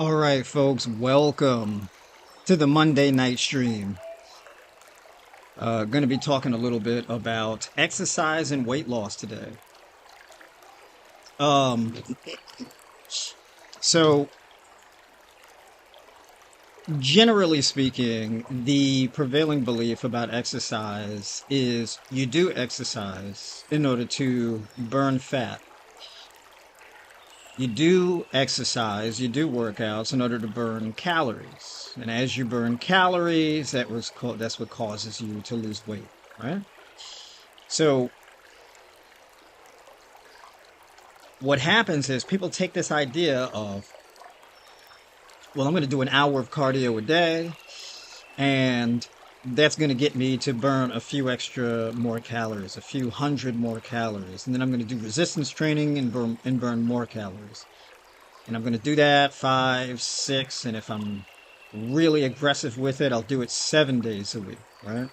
All right, folks, welcome to the Monday night stream. Going to be talking a little bit about exercise and weight loss today. Um, so generally speaking, the prevailing belief about exercise is you do exercise in order to burn fat. You do exercise, you do workouts in order to burn calories. And as you burn calories, that's what causes you to lose weight, right? So what happens is people take this idea of, well, I'm going to do an hour of cardio a day, and that's going to get me to burn a few extra more calories, a few hundred more calories. And then I'm going to do resistance training and burn more calories. And I'm going to do that 5, 6, and if I'm really aggressive with it, I'll do it 7 days a week, right?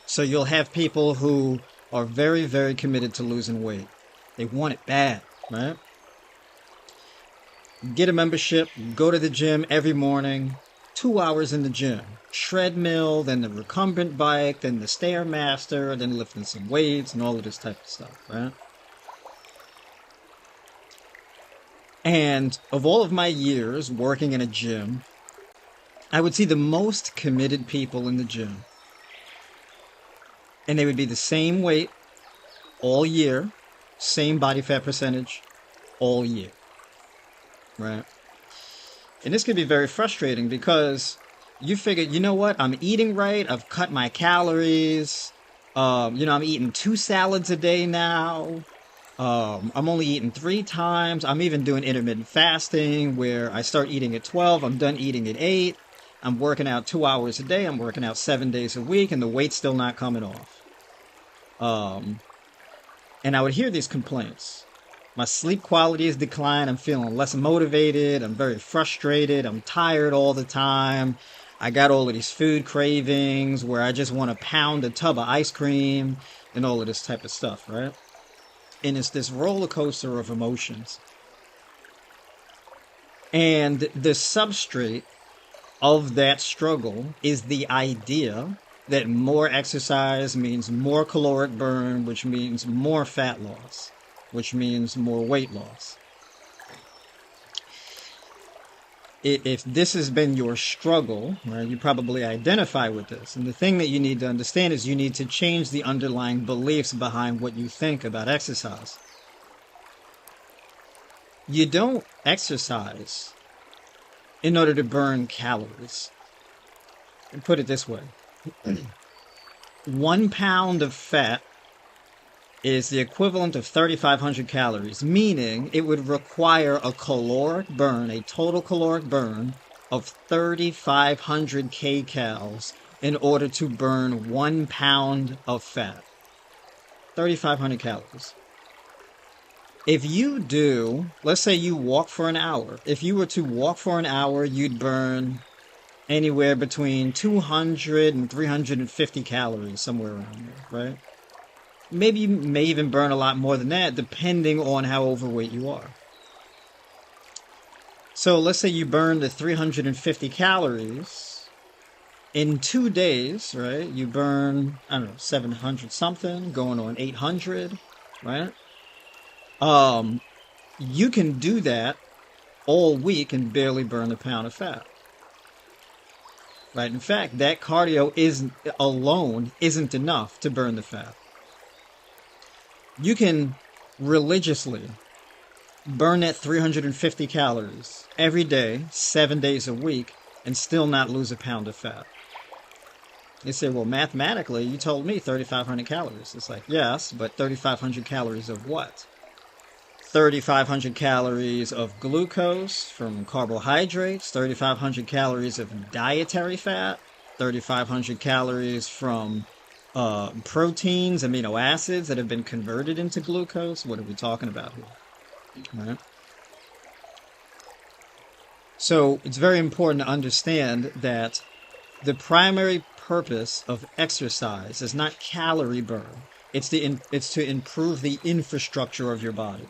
So you'll have people who are very, very committed to losing weight. They want it bad, right? Get a membership, go to the gym every morning, 2 hours in the gym. Treadmill, then the recumbent bike, then the Stairmaster, then lifting some weights and all of this type of stuff, right? And of all of my years working in a gym, I would see the most committed people in the gym. And they would be the same weight all year, same body fat percentage all year, right? And this can be very frustrating because you figure, you know what, I'm eating right, I've cut my calories, I'm eating 2 salads a day now. I'm only eating 3 times. I'm even doing intermittent fasting where I start eating at 12. I'm done eating at 8. I'm working out 2 hours a day. I'm working out 7 days a week, and the weight's still not coming off. And I would hear these complaints. My sleep quality is declined. I'm feeling less motivated. I'm very frustrated. I'm tired all the time. I got all of these food cravings where I just want to pound a tub of ice cream and all of this type of stuff, right? And it's this roller coaster of emotions. And the substrate of that struggle is the idea that more exercise means more caloric burn, which means more fat loss, which means more weight loss. If this has been your struggle, right, you probably identify with this. And the thing that you need to understand is you need to change the underlying beliefs behind what you think about exercise. You don't exercise in order to burn calories. And put it this way. 1 pound of fat is the equivalent of 3,500 calories, meaning it would require a caloric burn, a total caloric burn of 3,500 kcals in order to burn 1 pound of fat. 3,500 calories. If you do, let's say you walk for an hour. If you were to walk for an hour, you'd burn anywhere between 200 and 350 calories, somewhere around there, right? Maybe you may even burn a lot more than that, depending on how overweight you are. So let's say you burn the 350 calories in 2 days, right? You burn, 700 something, going on 800, right? You can do that all week and barely burn a pound of fat. Right? In fact, that cardio alone isn't enough to burn the fat. You can religiously burn that 350 calories every day, 7 days a week, and still not lose a pound of fat. You say, well, mathematically, you told me 3,500 calories. It's like, yes, but 3,500 calories of what? 3,500 calories of glucose from carbohydrates, 3,500 calories of dietary fat, 3,500 calories from proteins, amino acids that have been converted into glucose. What are we talking about here? All right. So it's very important to understand that the primary purpose of exercise is not calorie burn. It's to improve the infrastructure of your body.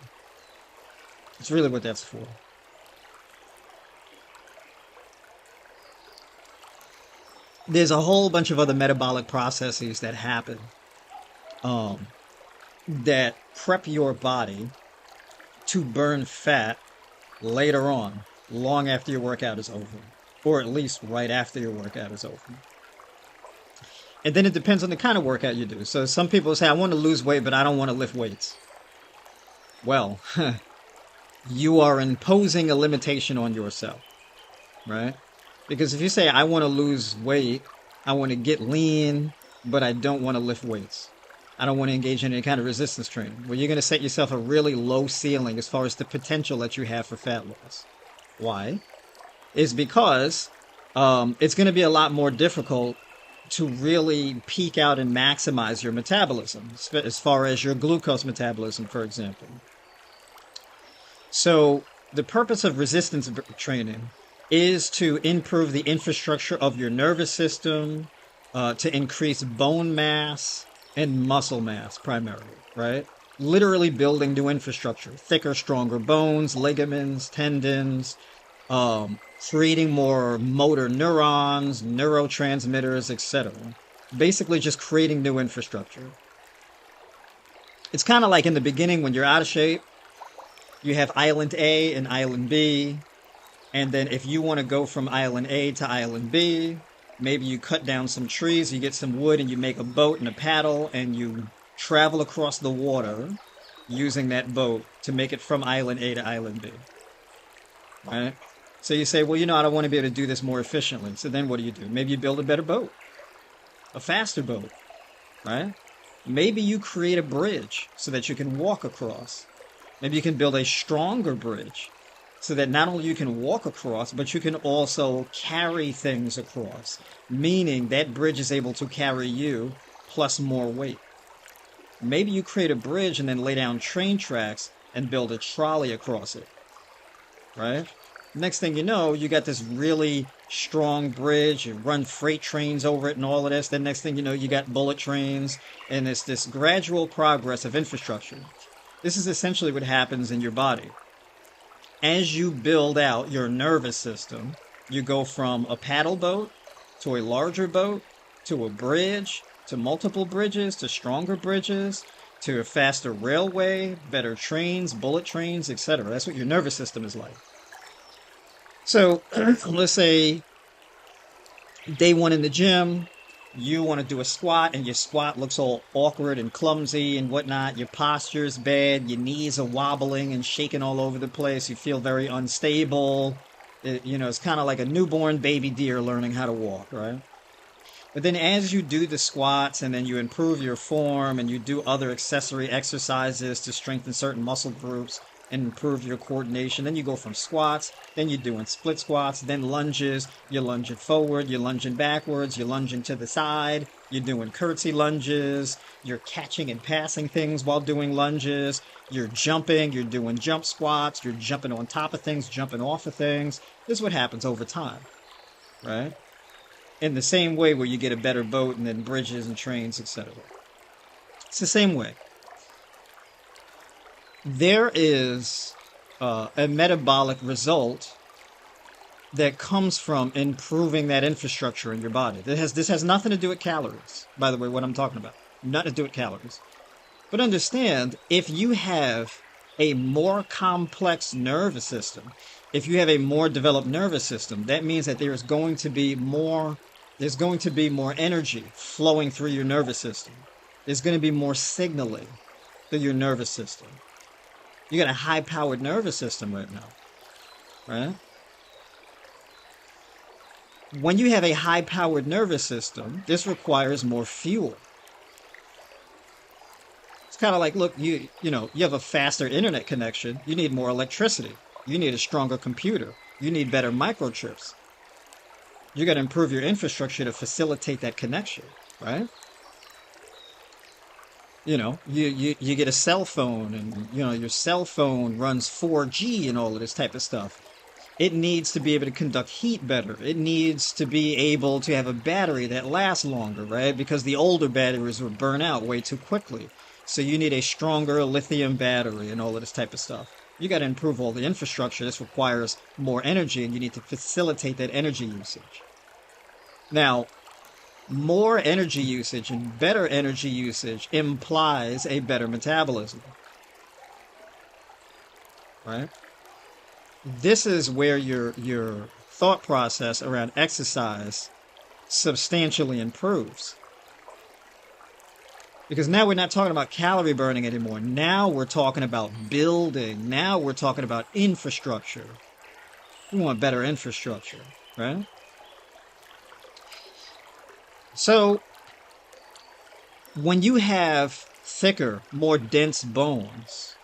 It's really what that's for. there's a whole bunch of other metabolic processes that happen um, that prep your body to burn fat later on, long after your workout is over, or at least right after your workout is over. And then it depends on the kind of workout you do. So some people say, I want to lose weight, but I don't want to lift weights. Well, you are imposing a limitation on yourself, right? Because if you say, I want to lose weight, I want to get lean, but I don't want to lift weights, I don't want to engage in any kind of resistance training, well, you're going to set yourself a really low ceiling as far as the potential that you have for fat loss. Why? Is because it's going to be a lot more difficult to really peak out and maximize your metabolism, as far as your glucose metabolism, for example. So the purpose of resistance training is to improve the infrastructure of your nervous system, to increase bone mass and muscle mass primarily, right? Literally building new infrastructure, thicker, stronger bones, ligaments, tendons, creating more motor neurons, neurotransmitters, etc. Basically just creating new infrastructure. It's kind of like in the beginning when you're out of shape, you have island A and island B, and then if you want to go from island A to island B, maybe you cut down some trees, you get some wood, and you make a boat and a paddle, and you travel across the water using that boat to make it from island A to island B. Right? So you say, well, I don't want to be able to do this more efficiently. So then what do? Maybe you build a better boat, a faster boat, right? Maybe you create a bridge so that you can walk across. Maybe you can build a stronger bridge so that not only you can walk across, but you can also carry things across, meaning that bridge is able to carry you plus more weight. Maybe you create a bridge and then lay down train tracks and build a trolley across it, right? Next thing you know, you got this really strong bridge, you run freight trains over it and all of this. Then next thing you know, you got bullet trains, and it's this gradual progress of infrastructure. This is essentially what happens in your body. As you build out your nervous system, you go from a paddle boat to a larger boat to a bridge to multiple bridges to stronger bridges to a faster railway, better trains, bullet trains, etc. That's what your nervous system is like. So let's say day one in the gym, you want to do a squat and your squat looks all awkward and clumsy and whatnot. Your posture's bad. Your knees are wobbling and shaking all over the place. You feel very unstable. It's kind of like a newborn baby deer learning how to walk, right? But then as you do the squats and then you improve your form and you do other accessory exercises to strengthen certain muscle groups and improve your coordination, then you go from squats, then you're doing split squats, then lunges, you're lunging forward, you're lunging backwards, you're lunging to the side, you're doing curtsy lunges, you're catching and passing things while doing lunges, you're jumping, you're doing jump squats, you're jumping on top of things, jumping off of things. This is what happens over time, right? In the same way where you get a better boat and then bridges and trains, etc. It's the same way. There is a metabolic result that comes from improving that infrastructure in your body. This has nothing to do with calories, by the way, what I'm talking about. Nothing to do with calories. But understand, if you have a more complex nervous system, if you have a more developed nervous system, that means that there's going to be more energy flowing through your nervous system. There's going to be more signaling through your nervous system. You got a high-powered nervous system right now, right? When you have a high-powered nervous system, this requires more fuel. It's kind of like, look, you have a faster internet connection. You need more electricity. You need a stronger computer. You need better microchips. You got to improve your infrastructure to facilitate that connection, right? You get a cell phone and, your cell phone runs 4G and all of this type of stuff. It needs to be able to conduct heat better. It needs to be able to have a battery that lasts longer, right? Because the older batteries would burn out way too quickly. So you need a stronger lithium battery and all of this type of stuff. You got to improve all the infrastructure. This requires more energy, and you need to facilitate that energy usage. Now, more energy usage and better energy usage implies a better metabolism, right? This is where your thought process around exercise substantially improves. Because now we're not talking about calorie burning anymore. Now we're talking about building. Now we're talking about infrastructure. We want better infrastructure, right? So when you have thicker, more dense bones,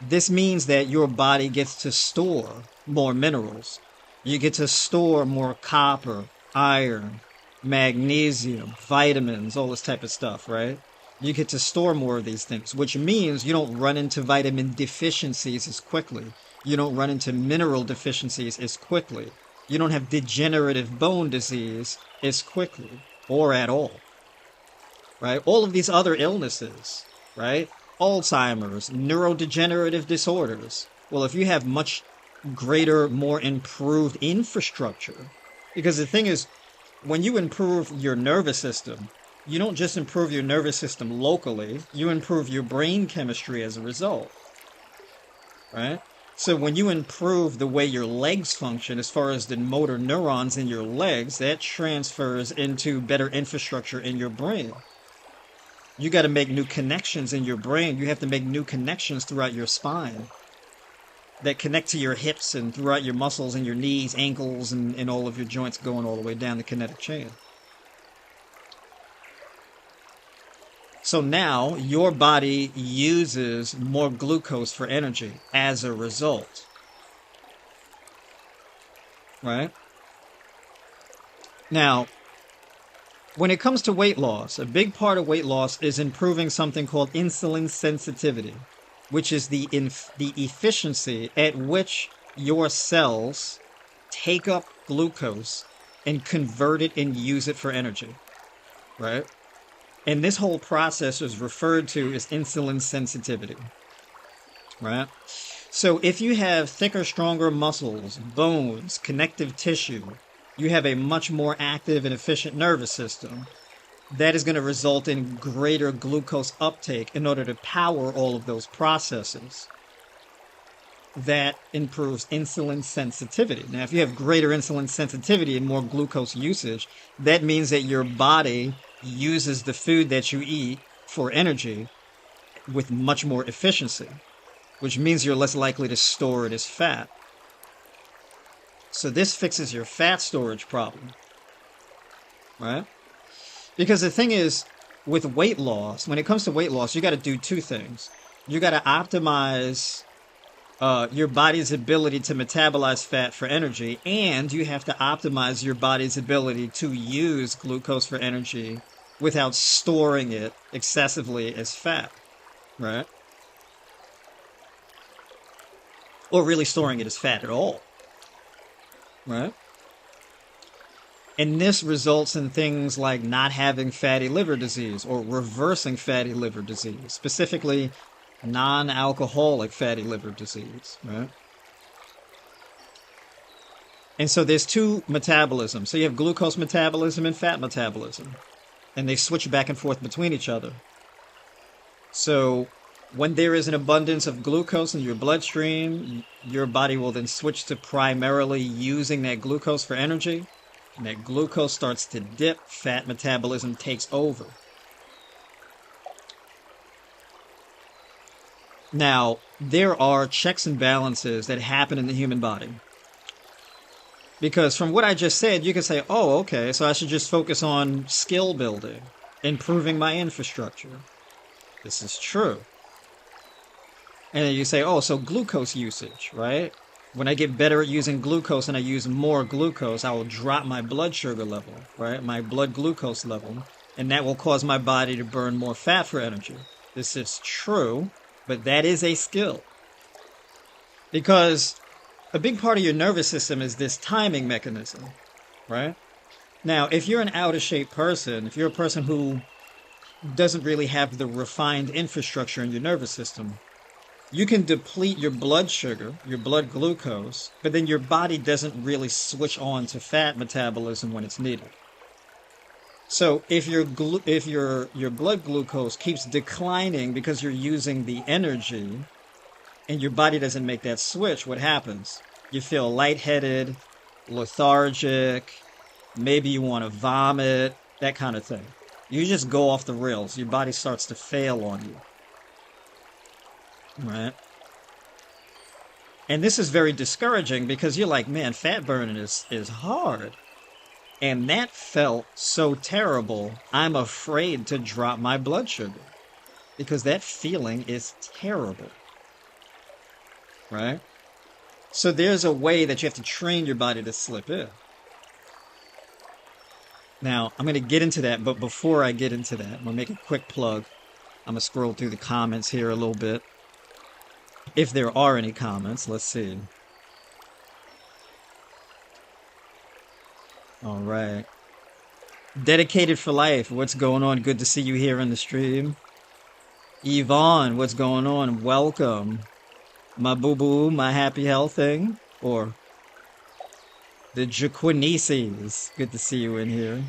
this means that your body gets to store more minerals. You get to store more copper, iron, magnesium, vitamins, all this type of stuff, right? You get to store more of these things, which means you don't run into vitamin deficiencies as quickly. You don't run into mineral deficiencies as quickly. You don't have degenerative bone disease as quickly or at all, right? All of these other illnesses, right? Alzheimer's, neurodegenerative disorders. Well, if you have much greater, more improved infrastructure, because the thing is, when you improve your nervous system, you don't just improve your nervous system locally, you improve your brain chemistry as a result, right? So when you improve the way your legs function, as far as the motor neurons in your legs, that transfers into better infrastructure in your brain. You got to make new connections in your brain. You have to make new connections throughout your spine that connect to your hips and throughout your muscles and your knees, ankles, and all of your joints going all the way down the kinetic chain. So now your body uses more glucose for energy as a result. Right? Now, when it comes to weight loss, a big part of weight loss is improving something called insulin sensitivity, which is the efficiency at which your cells take up glucose and convert it and use it for energy, right? And this whole process is referred to as insulin sensitivity, right? So if you have thicker, stronger muscles, bones, connective tissue, you have a much more active and efficient nervous system. That is going to result in greater glucose uptake in order to power all of those processes. That improves insulin sensitivity. Now, if you have greater insulin sensitivity and more glucose usage, that means that your body uses the food that you eat for energy with much more efficiency, which means you're less likely to store it as fat. So this fixes your fat storage problem, right? Because the thing is, with weight loss, when it comes to weight loss, you got to do two things. You got to optimize your body's ability to metabolize fat for energy, and you have to optimize your body's ability to use glucose for energy without storing it excessively as fat, right? Or really storing it as fat at all, right? And this results in things like not having fatty liver disease or reversing fatty liver disease, specifically non-alcoholic fatty liver disease, right? And so there's two metabolisms. So you have glucose metabolism and fat metabolism, and they switch back and forth between each other. So when there is an abundance of glucose in your bloodstream, your body will then switch to primarily using that glucose for energy. And that glucose starts to dip, fat metabolism takes over. Now, there are checks and balances that happen in the human body. Because from what I just said, you can say, oh, okay, so I should just focus on skill building, improving my infrastructure. This is true. And then you say, oh, so glucose usage, right? When I get better at using glucose and I use more glucose, I will drop my blood sugar level, right? My blood glucose level. And that will cause my body to burn more fat for energy. This is true, but that is a skill. Because a big part of your nervous system is this timing mechanism, right? Now, if you're an out-of-shape person, if you're a person who doesn't really have the refined infrastructure in your nervous system, you can deplete your blood sugar, your blood glucose, but then your body doesn't really switch on to fat metabolism when it's needed. So if your blood glucose keeps declining because you're using the energy and your body doesn't make that switch, what happens? You feel lightheaded, lethargic, maybe you want to vomit, that kind of thing. You just go off the rails. Your body starts to fail on you, right? And this is very discouraging because you're like, man, fat burning is hard. And that felt so terrible. I'm afraid to drop my blood sugar because that feeling is terrible, right? So there's a way that you have to train your body to slip in. Now, I'm going to get into that, but before I get into that, I'm going to make a quick plug. I'm going to scroll through the comments here a little bit. If there are any comments, let's see. All right. Dedicated for Life, what's going on? Good to see you here in the stream. Yvonne, what's going on? Welcome. My boo-boo, my happy health thing, or the Jaquinices. Good to see you in here.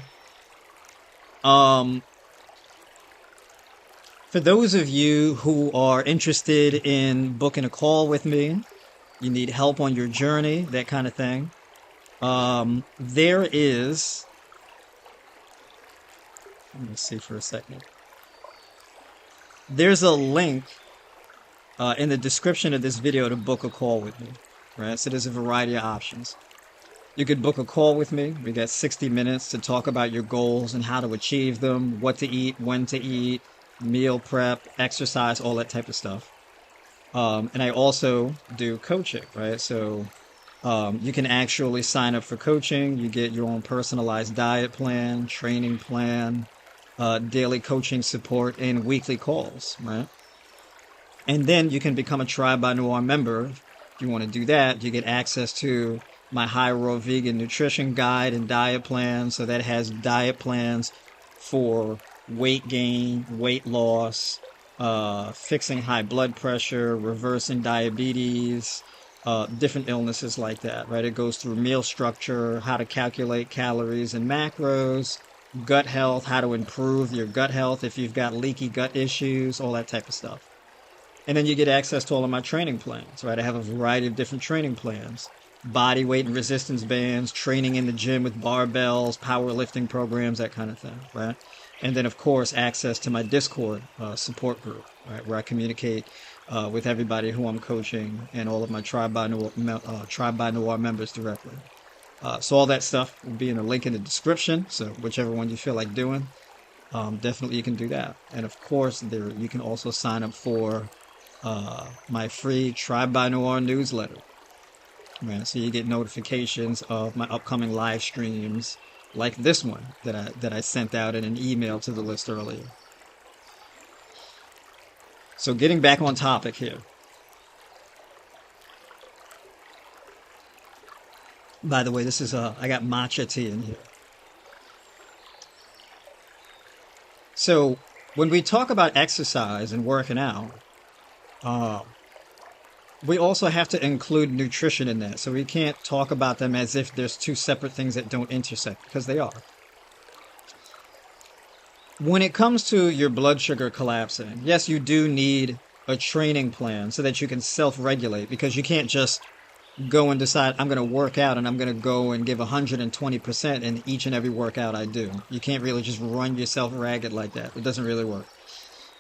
For those of you who are interested in booking a call with me, you need help on your journey, that kind of thing. There is, let me see for a second. There's a link in the description of this video to book a call with me, right? So there's a variety of options. You could book a call with me. We got 60 minutes to talk about your goals and how to achieve them, what to eat, when to eat, meal prep, exercise, all that type of stuff. And I also do coaching, right? So you can actually sign up for coaching. You get your own personalized diet plan, training plan, daily coaching support, and weekly calls, right? And then you can become a Tribe by Noir member. If you want to do that, you get access to my High Raw Vegan Nutrition Guide and diet plan. So that has diet plans for weight gain, weight loss, fixing high blood pressure, reversing diabetes, different illnesses like that, right? It goes through meal structure, how to calculate calories and macros, gut health, how to improve your gut health if you've got leaky gut issues, all that type of stuff. And then you get access to all of my training plans, right? I have a variety of different training plans. Body weight and resistance bands, training in the gym with barbells, powerlifting programs, that kind of thing, right? And then, of course, access to my Discord support group, right, where I communicate with everybody who I'm coaching and all of my Tribe by Noir members directly. So all that stuff will be in a link in the description. So whichever one you feel like doing, definitely you can do that. And of course, there you can also sign up for my free Tribe by Noir newsletter. Right, so you get notifications of my upcoming live streams, like this one that I sent out in an email to the list earlier. So getting back on topic here. By the way, this is I got matcha tea in here. So when we talk about exercise and working out, we also have to include nutrition in that. So we can't talk about them as if there's two separate things that don't intersect, because they are. When it comes to your blood sugar collapsing, yes, you do need a training plan so that you can self-regulate, because you can't just go and decide, I'm going to work out and I'm going to go and give 120% in each and every workout I do. You can't really just run yourself ragged like that. It doesn't really work.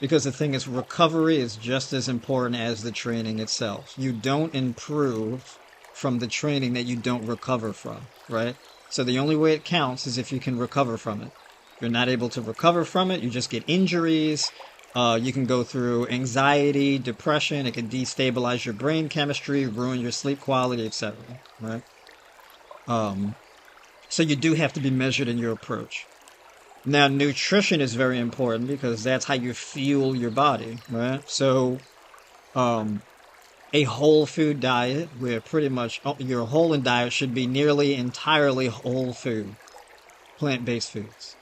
Because the thing is, recovery is just as important as the training itself. You don't improve from the training that you don't recover from, right? So the only way it counts is if you can recover from it. If you're not able to recover from it, you just get injuries. You can go through anxiety, depression. It can destabilize your brain chemistry, ruin your sleep quality, etc., right? So you do have to be measured in your approach. Now, nutrition is very important because that's how you fuel your body, right? So, a whole food diet where pretty much your whole diet should be nearly entirely whole food, plant-based foods,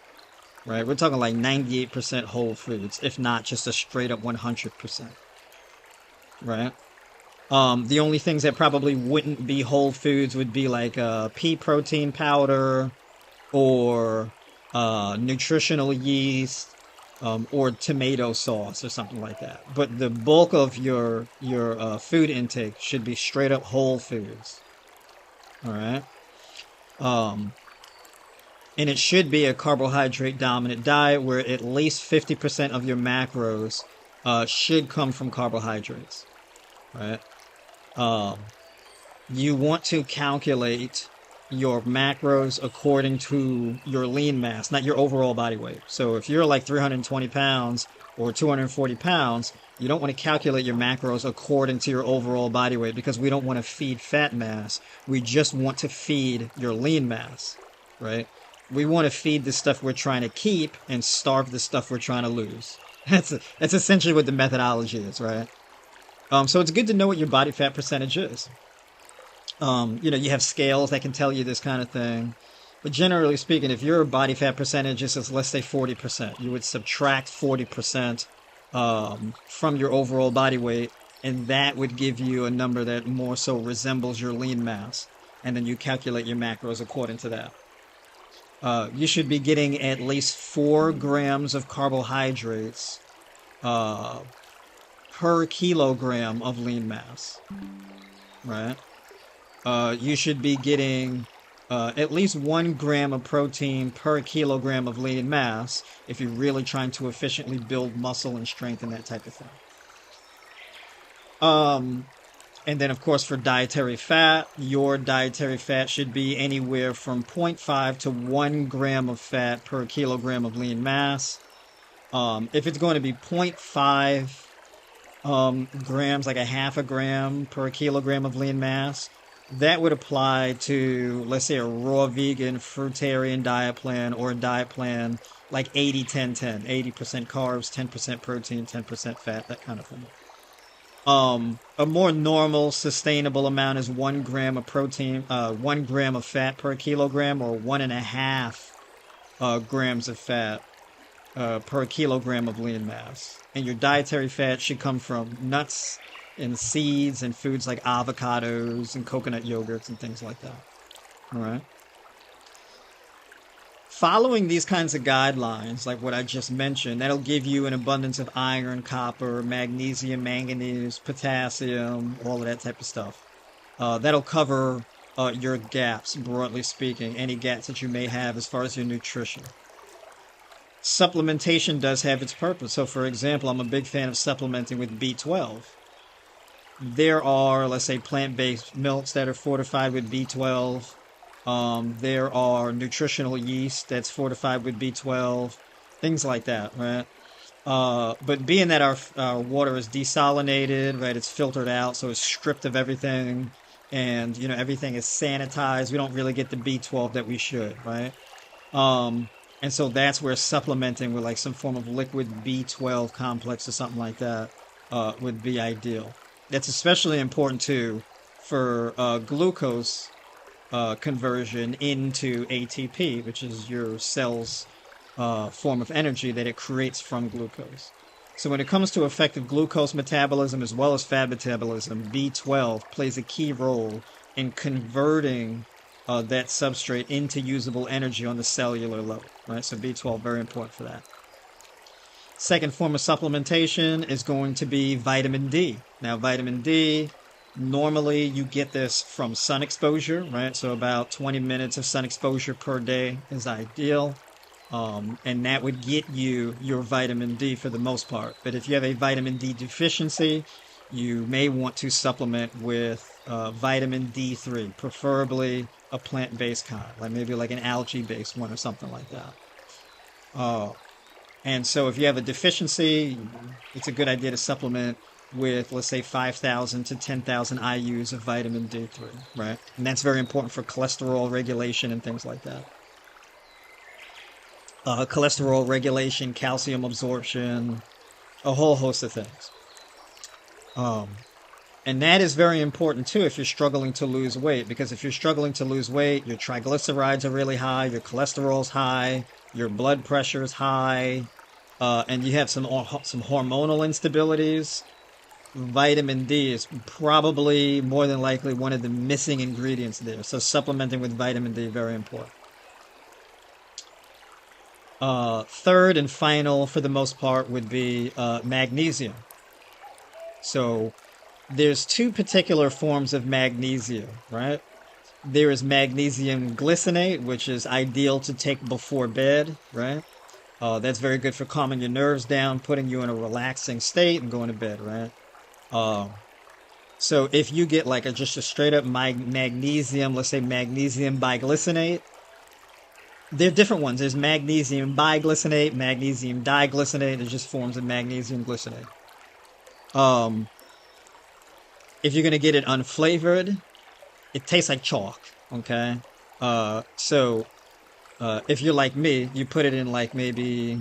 right? We're talking like 98% whole foods, if not just a straight up 100%, right? The only things that probably wouldn't be whole foods would be like pea protein powder or nutritional yeast, or tomato sauce or something like that. But the bulk of your food intake should be straight up whole foods. All right. Um, and it should be a carbohydrate dominant diet where at least 50% of your macros should come from carbohydrates. Right. Um, you want to calculate your macros according to your lean mass, not your overall body weight. So if you're like 320 pounds or 240 pounds, you don't want to calculate your macros according to your overall body weight because we don't want to feed fat mass. We just want to feed your lean mass, right? We want to feed the stuff we're trying to keep and starve the stuff we're trying to lose. That's essentially what the methodology is, right? So it's good to know what your body fat percentage is. You have scales that can tell you this kind of thing. But generally speaking, if your body fat percentage is, let's say, 40%, you would subtract 40% from your overall body weight, and that would give you a number that more so resembles your lean mass. And then you calculate your macros according to that. You should be getting at least 4 grams of carbohydrates per kilogram of lean mass, right? You should be getting at least 1 gram of protein per kilogram of lean mass if you're really trying to efficiently build muscle and strength and that type of thing. And then, of course, for dietary fat, your dietary fat should be anywhere from 0.5 to 1 gram of fat per kilogram of lean mass. If it's going to be 0.5 grams, like a half a gram per kilogram of lean mass, that would apply to, let's say, a raw vegan fruitarian diet plan or a diet plan like 80-10-10, 80% carbs, 10% protein, 10% fat, that kind of thing. A more normal, sustainable amount is 1 gram of protein, 1 gram of fat per kilogram, or 1.5 grams of fat per kilogram of lean mass. And your dietary fat should come from nuts and seeds and foods like avocados and coconut yogurts and things like that. All right. Following these kinds of guidelines, like what I just mentioned, that'll give you an abundance of iron, copper, magnesium, manganese, potassium, all of that type of stuff. That'll cover your gaps, broadly speaking, any gaps that you may have as far as your nutrition. Supplementation does have its purpose. So, for example, I'm a big fan of supplementing with B12. There are, let's say, plant-based milks that are fortified with B12. There are nutritional yeast that's fortified with B12, things like that, right? But being that our water is desalinated, right, it's filtered out, so it's stripped of everything, and, everything is sanitized, we don't really get the B12 that we should, right? And so that's where supplementing with like some form of liquid B12 complex or something like that would be ideal. That's especially important too for glucose conversion into ATP, which is your cell's form of energy that it creates from glucose. So when it comes to effective glucose metabolism as well as fat metabolism, B12 plays a key role in converting that substrate into usable energy on the cellular level, right? So B12, very important for that. Second form of supplementation is going to be vitamin D. Now, vitamin D, normally you get this from sun exposure, right? So about 20 minutes of sun exposure per day is ideal. And that would get you your vitamin D for the most part. But if you have a vitamin D deficiency, you may want to supplement with vitamin D3, preferably a plant-based kind, like maybe like an algae-based one or something like that. And so if you have a deficiency, it's a good idea to supplement with, let's say, 5,000 to 10,000 IUs of vitamin D3, right? And that's very important for cholesterol regulation and things like that. Cholesterol regulation, calcium absorption, a whole host of things. And that is very important too if you're struggling to lose weight, because if you're struggling to lose weight, your triglycerides are really high, your cholesterol's high, your blood pressure is high, and you have some hormonal instabilities. Vitamin D is probably more than likely one of the missing ingredients there. So supplementing with vitamin D, very important. Third and final, for the most part, would be magnesium. So there's two particular forms of magnesium, right? There is magnesium glycinate, which is ideal to take before bed, right? That's very good for calming your nerves down, putting you in a relaxing state, and going to bed, right? Uh, so if you get like just a straight up magnesium, let's say magnesium biglycinate, there are different ones. There's magnesium biglycinate, magnesium diglycinate. There's just forms of magnesium glycinate. Um, if you're gonna get it unflavored, it tastes like chalk. Okay. So if you're like me, you put it in like maybe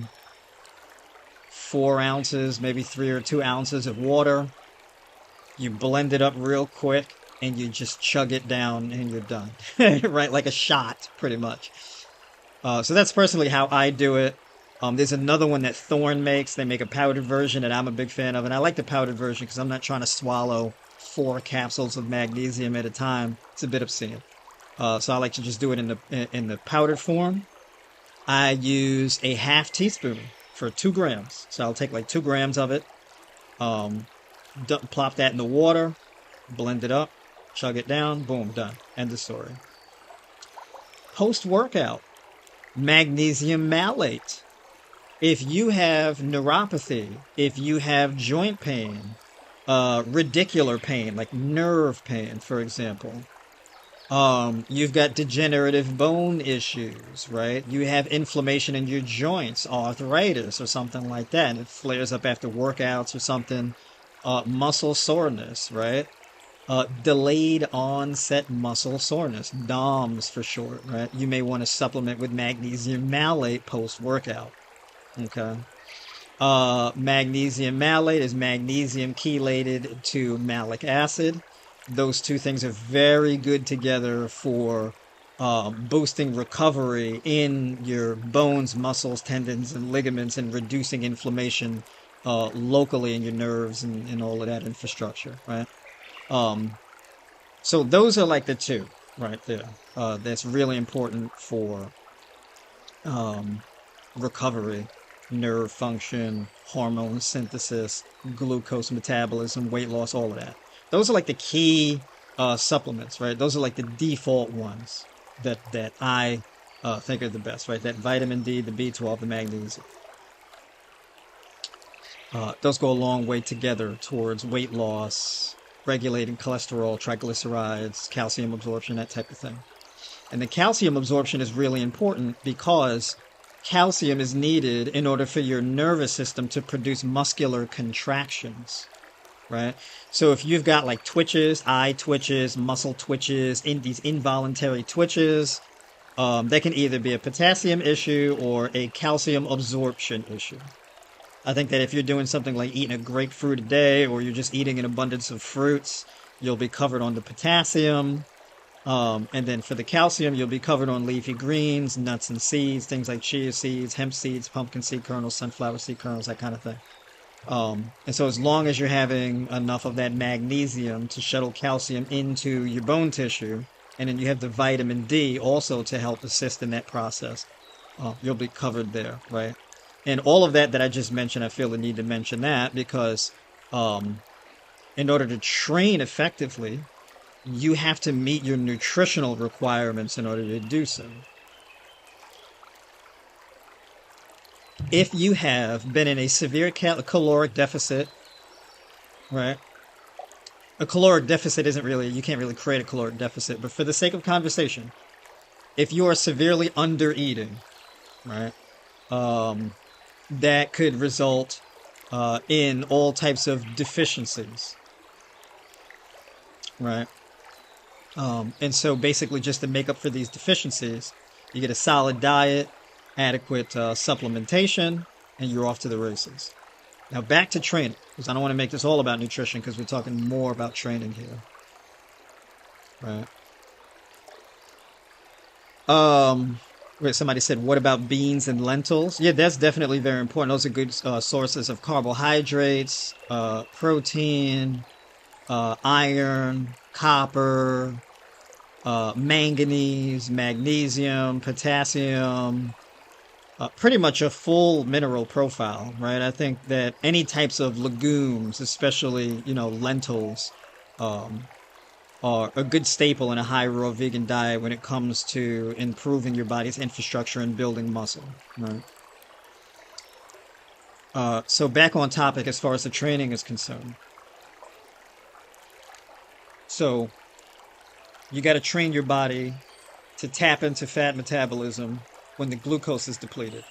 4 ounces, maybe 3 or 2 ounces of water. You blend it up real quick, and you just chug it down, and you're done. Right, like a shot, pretty much. So that's personally how I do it. There's another one that Thorne makes. They make a powdered version that I'm a big fan of, and I like the powdered version because I'm not trying to swallow 4 capsules of magnesium at a time. It's a bit obscene. So I like to just do it in the powdered form. I use a half teaspoon for 2 grams. So I'll take like 2 grams of it, um, plop that in the water, blend it up, chug it down, boom, done. End of story. Post workout, magnesium malate. If you have neuropathy, if you have joint pain, radicular pain, like nerve pain, for example, you've got degenerative bone issues, right? You have inflammation in your joints, arthritis or something like that, and it flares up after workouts or something. Muscle soreness, right? Delayed onset muscle soreness, DOMS for short, right? You may want to supplement with magnesium malate post workout. Okay. Magnesium malate is magnesium chelated to malic acid. Those two things are very good together for boosting recovery in your bones, muscles, tendons, and ligaments, and reducing inflammation locally in your nerves and all of that infrastructure, right? Um, so those are like the two right there. That's really important for um, recovery, nerve function, hormone synthesis, glucose metabolism, weight loss, all of that. Those are like the key supplements, right? Those are like the default ones that I think are the best, right? That vitamin D, the B12, the magnesium. Those go a long way together towards weight loss, regulating cholesterol, triglycerides, calcium absorption, that type of thing. And the calcium absorption is really important because calcium is needed in order for your nervous system to produce muscular contractions, right? So if you've got like twitches, eye twitches, muscle twitches, in these involuntary twitches, that can either be a potassium issue or a calcium absorption issue. I think that if you're doing something like eating a grapefruit a day, or you're just eating an abundance of fruits, you'll be covered on the potassium. And then for the calcium, you'll be covered on leafy greens, nuts and seeds, things like chia seeds, hemp seeds, pumpkin seed kernels, sunflower seed kernels, that kind of thing. And so as long as you're having enough of that magnesium to shuttle calcium into your bone tissue, and then you have the vitamin D also to help assist in that process, you'll be covered there, right? And all of that I just mentioned, I feel the need to mention that because in order to train effectively, you have to meet your nutritional requirements in order to do so. If you have been in a severe caloric deficit, right? A caloric deficit isn't really, you can't really create a caloric deficit, but for the sake of conversation, if you are severely under eating, right? That could result in all types of deficiencies, right? And so basically just to make up for these deficiencies, you get a solid diet, adequate supplementation, and you're off to the races. Now back to training, because I don't want to make this all about nutrition because we're talking more about training here, right? Wait, somebody said, what about beans and lentils? Yeah, that's definitely very important. Those are good sources of carbohydrates, protein, iron, copper, manganese, magnesium, potassium, pretty much a full mineral profile, right? I think that any types of legumes, especially, lentils, um, are a good staple in a high raw vegan diet when it comes to improving your body's infrastructure and building muscle, right? So back on topic as far as the training is concerned. So you got to train your body to tap into fat metabolism when the glucose is depleted.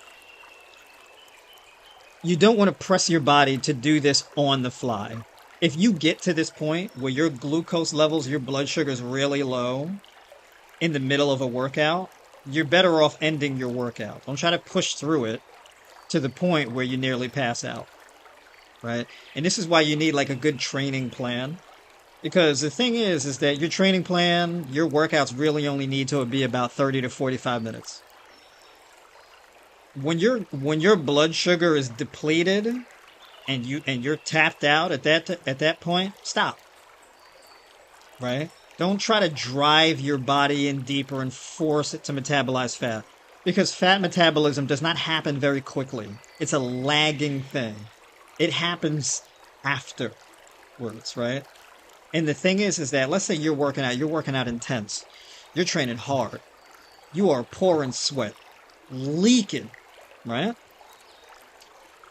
You don't want to press your body to do this on the fly. If you get to this point where your glucose levels, your blood sugar is really low in the middle of a workout, you're better off ending your workout. Don't try to push through it to the point where you nearly pass out, right? And this is why you need like a good training plan. Because the thing is that your training plan, your workouts really only need to be about 30 to 45 minutes. When your blood sugar is depleted and you're tapped out at that point, stop. Right? Don't try to drive your body in deeper and force it to metabolize fat. Because fat metabolism does not happen very quickly. It's a lagging thing. It happens afterwards, right? And the thing is that let's say you're working out intense. You're training hard. You are pouring sweat, leaking, right?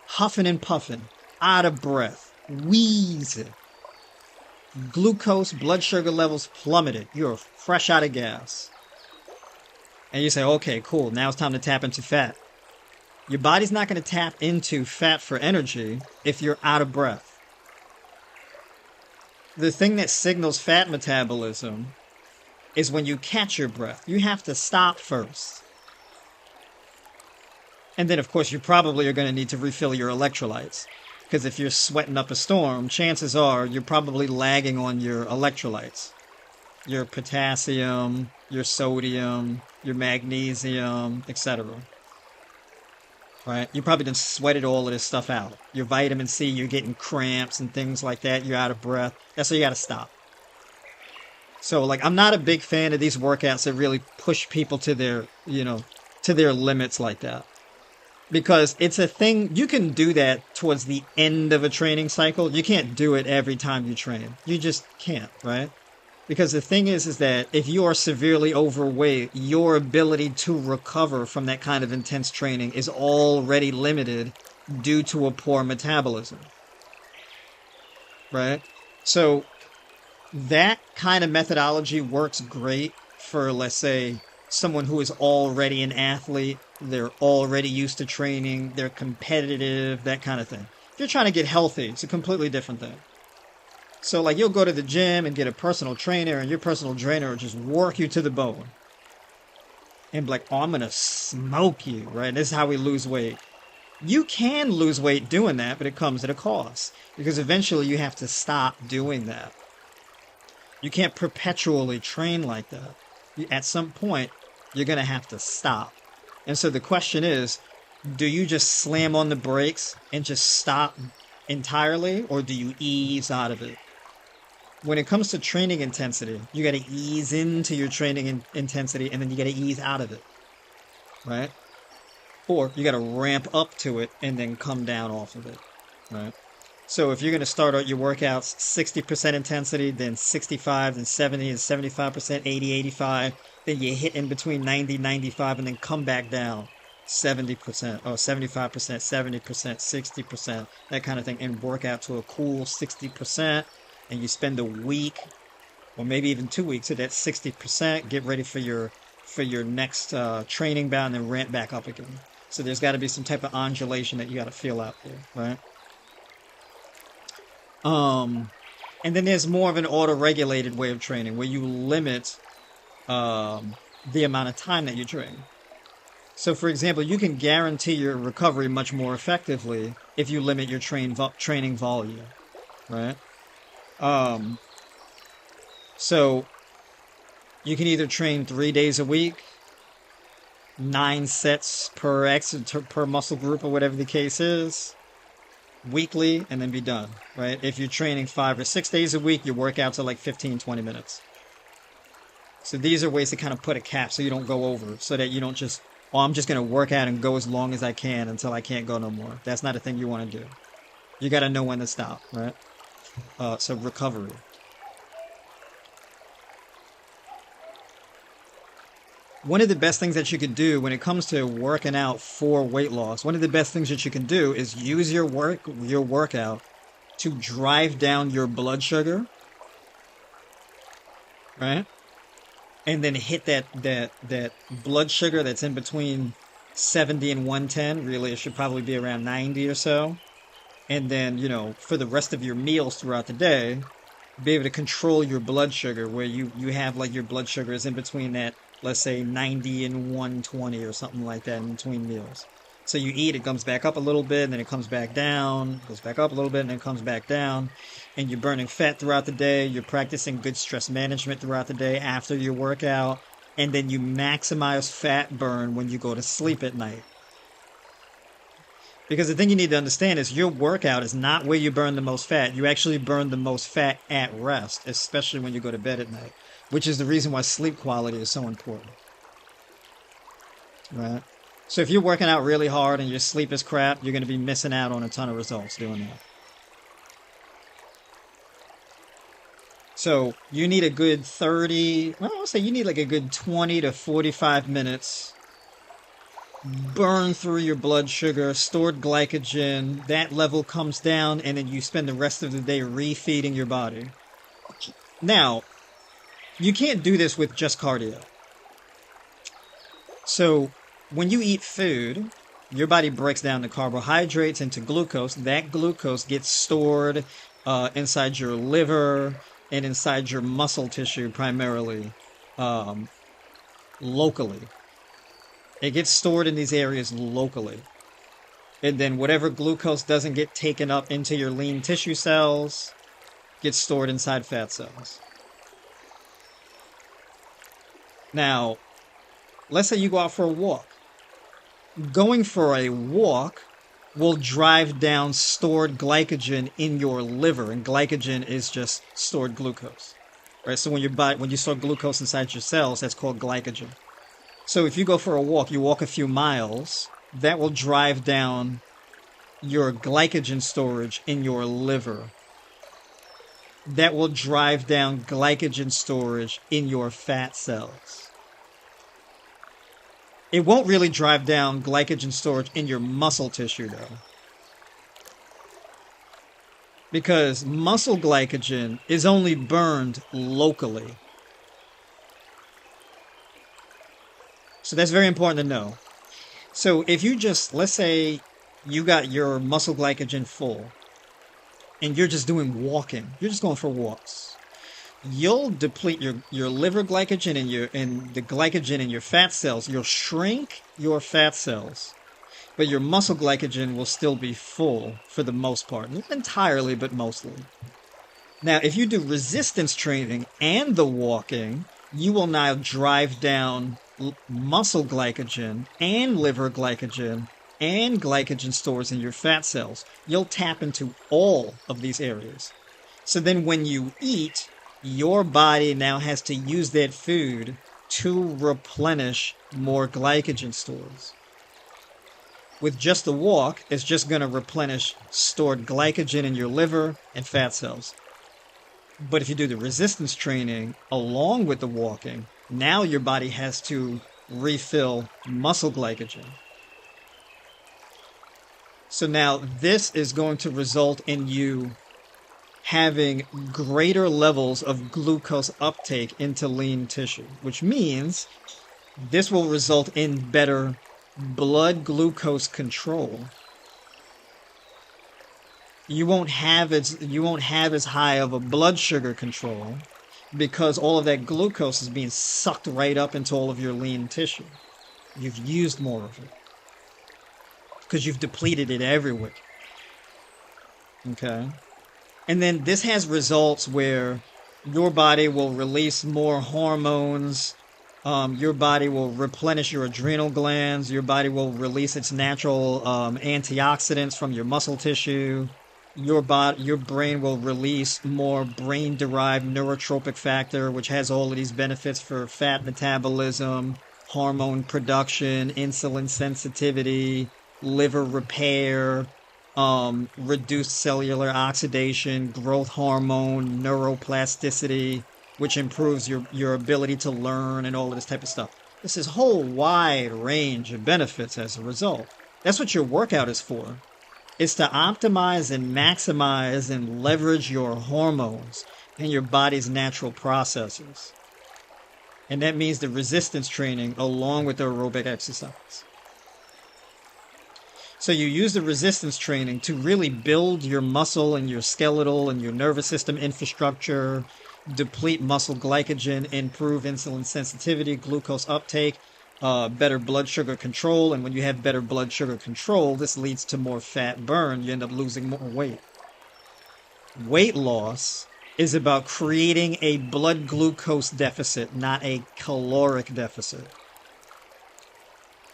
Huffing and puffing, out of breath, wheezing. Glucose, blood sugar levels plummeted. You're fresh out of gas. And you say, okay, cool, now it's time to tap into fat. Your body's not going to tap into fat for energy if you're out of breath. The thing that signals fat metabolism is when you catch your breath. You have to stop first. And then, of course, you probably are going to need to refill your electrolytes. Because if you're sweating up a storm, chances are you're probably lagging on your electrolytes. Your potassium, your sodium, your magnesium, etc. Right? You probably done sweated all of this stuff out. Your vitamin C, you're getting cramps and things like that. You're out of breath. That's why you got to stop. So, I'm not a big fan of these workouts that really push people to their, to their limits like that. Because it's a thing, you can do that towards the end of a training cycle. You can't do it every time you train. You just can't, right? Because the thing is that if you are severely overweight, your ability to recover from that kind of intense training is already limited due to a poor metabolism. Right? So that kind of methodology works great for, let's say, someone who is already an athlete. They're already used to training. They're competitive, that kind of thing. If you're trying to get healthy, it's a completely different thing. So, you'll go to the gym and get a personal trainer, and your personal trainer will just work you to the bone. And be like, oh, I'm going to smoke you, right? This is how we lose weight. You can lose weight doing that, but it comes at a cost. Because eventually you have to stop doing that. You can't perpetually train like that. At some point, you're going to have to stop. And so the question is, do you just slam on the brakes and just stop entirely, or do you ease out of it? When it comes to training intensity, you got to ease into your training intensity, and then you got to ease out of it, right? Or you got to ramp up to it and then come down off of it, right? So if you're going to start out your workouts 60% intensity, then 65, then 70, and 75%, 80, 85, then you hit in between 90, 95, and then come back down 70%, or 75%, 70%, 60%, that kind of thing, and work out to a cool 60%. And you spend a week or maybe even 2 weeks at that 60%, get ready for your next training bout, and then ramp back up again. So there's got to be some type of undulation that you got to feel out there, right? And then there's more of an auto-regulated way of training where you limit the amount of time that you train. So, for example, you can guarantee your recovery much more effectively if you limit your training volume, right? So you can either train 3 days a week, 9 sets per muscle group or whatever the case is, weekly, and then be done, right? If you're training 5 or 6 days a week, your workouts are 15, 20 minutes. So these are ways to kind of put a cap so you don't go over, so that you don't just or I'm just going to work out and go as long as I can until I can't go no more. That's not a thing you want to do. You got to know when to stop, right? So recovery. One of the best things that you could do when it comes to working out for weight loss, one of the best things that you can do is use your workout to drive down your blood sugar, right? And then hit that blood sugar that's in between 70 and 110. Really, it should probably be around 90 or so. And then, for the rest of your meals throughout the day, be able to control your blood sugar where you have like your blood sugar is in between that, let's say 90 and 120 or something like that in between meals. So you eat, it comes back up a little bit, and then it comes back down, goes back up a little bit, and then it comes back down. And you're burning fat throughout the day. You're practicing good stress management throughout the day after your workout. And then you maximize fat burn when you go to sleep at night. Because the thing you need to understand is your workout is not where you burn the most fat. You actually burn the most fat at rest, especially when you go to bed at night, which is the reason why sleep quality is so important. Right? So if you're working out really hard and your sleep is crap, you're going to be missing out on a ton of results doing that. So you need a good 30, well, I'll say you need like a good 20 to 45 minutes. Burn through your blood sugar, stored glycogen, that level comes down, and then you spend the rest of the day refeeding your body. Now, you can't do this with just cardio. So, when you eat food, your body breaks down the carbohydrates into glucose. That glucose gets stored inside your liver and inside your muscle tissue primarily, locally. It gets stored in these areas locally. And then whatever glucose doesn't get taken up into your lean tissue cells gets stored inside fat cells. Now, let's say you go out for a walk. Going for a walk will drive down stored glycogen in your liver, and glycogen is just stored glucose. Right? So when you store glucose inside your cells, that's called glycogen. So if you go for a walk, you walk a few miles, that will drive down your glycogen storage in your liver. That will drive down glycogen storage in your fat cells. It won't really drive down glycogen storage in your muscle tissue, though. Because muscle glycogen is only burned locally. So that's very important to know. So if you just, let's say you got your muscle glycogen full, and you're just doing walking, you're just going for walks, you'll deplete your liver glycogen and the glycogen in your fat cells. You'll shrink your fat cells, but your muscle glycogen will still be full for the most part. Not entirely, but mostly. Now, if you do resistance training and the walking, you will now drive down muscle glycogen and liver glycogen and glycogen stores in your fat cells. You'll tap into all of these areas. So then when you eat, your body now has to use that food to replenish more glycogen stores. With just the walk, it's just going to replenish stored glycogen in your liver and fat cells. But if you do the resistance training along with the walking, now your body has to refill muscle glycogen. So now this is going to result in you having greater levels of glucose uptake into lean tissue, which means this will result in better blood glucose control. You won't have as high of a blood sugar control because all of that glucose is being sucked right up into all of your lean tissue. You've used more of it because you've depleted it everywhere. Okay? And then this has results where your body will release more hormones. Your body will replenish your adrenal glands. Your body will release its natural antioxidants from your muscle tissue. Your brain will release more brain-derived neurotropic factor, which has all of these benefits for fat metabolism, hormone production, insulin sensitivity, liver repair, reduced cellular oxidation, growth hormone, neuroplasticity, which improves your ability to learn and all of this type of stuff. This is a whole wide range of benefits as a result. That's what your workout is for. It's to optimize and maximize and leverage your hormones and your body's natural processes. And that means the resistance training along with the aerobic exercise. So you use the resistance training to really build your muscle and your skeletal and your nervous system infrastructure, deplete muscle glycogen, improve insulin sensitivity, glucose uptake, better blood sugar control. And when you have better blood sugar control, this leads to more fat burn. You end up losing more weight. Weight loss is about creating a blood glucose deficit, not a caloric deficit.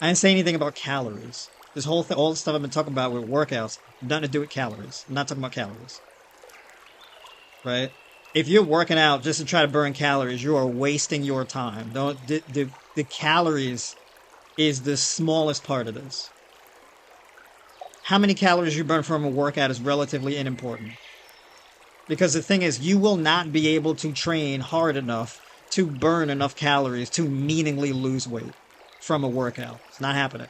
I didn't say anything about calories. This whole thing, all the stuff I've been talking about with workouts, nothing to do with calories. I'm not talking about calories. Right? If you're working out just to try to burn calories, you are wasting your time. The calories is the smallest part of this. How many calories you burn from a workout is relatively unimportant. Because the thing is, you will not be able to train hard enough to burn enough calories to meaningfully lose weight from a workout. It's not happening.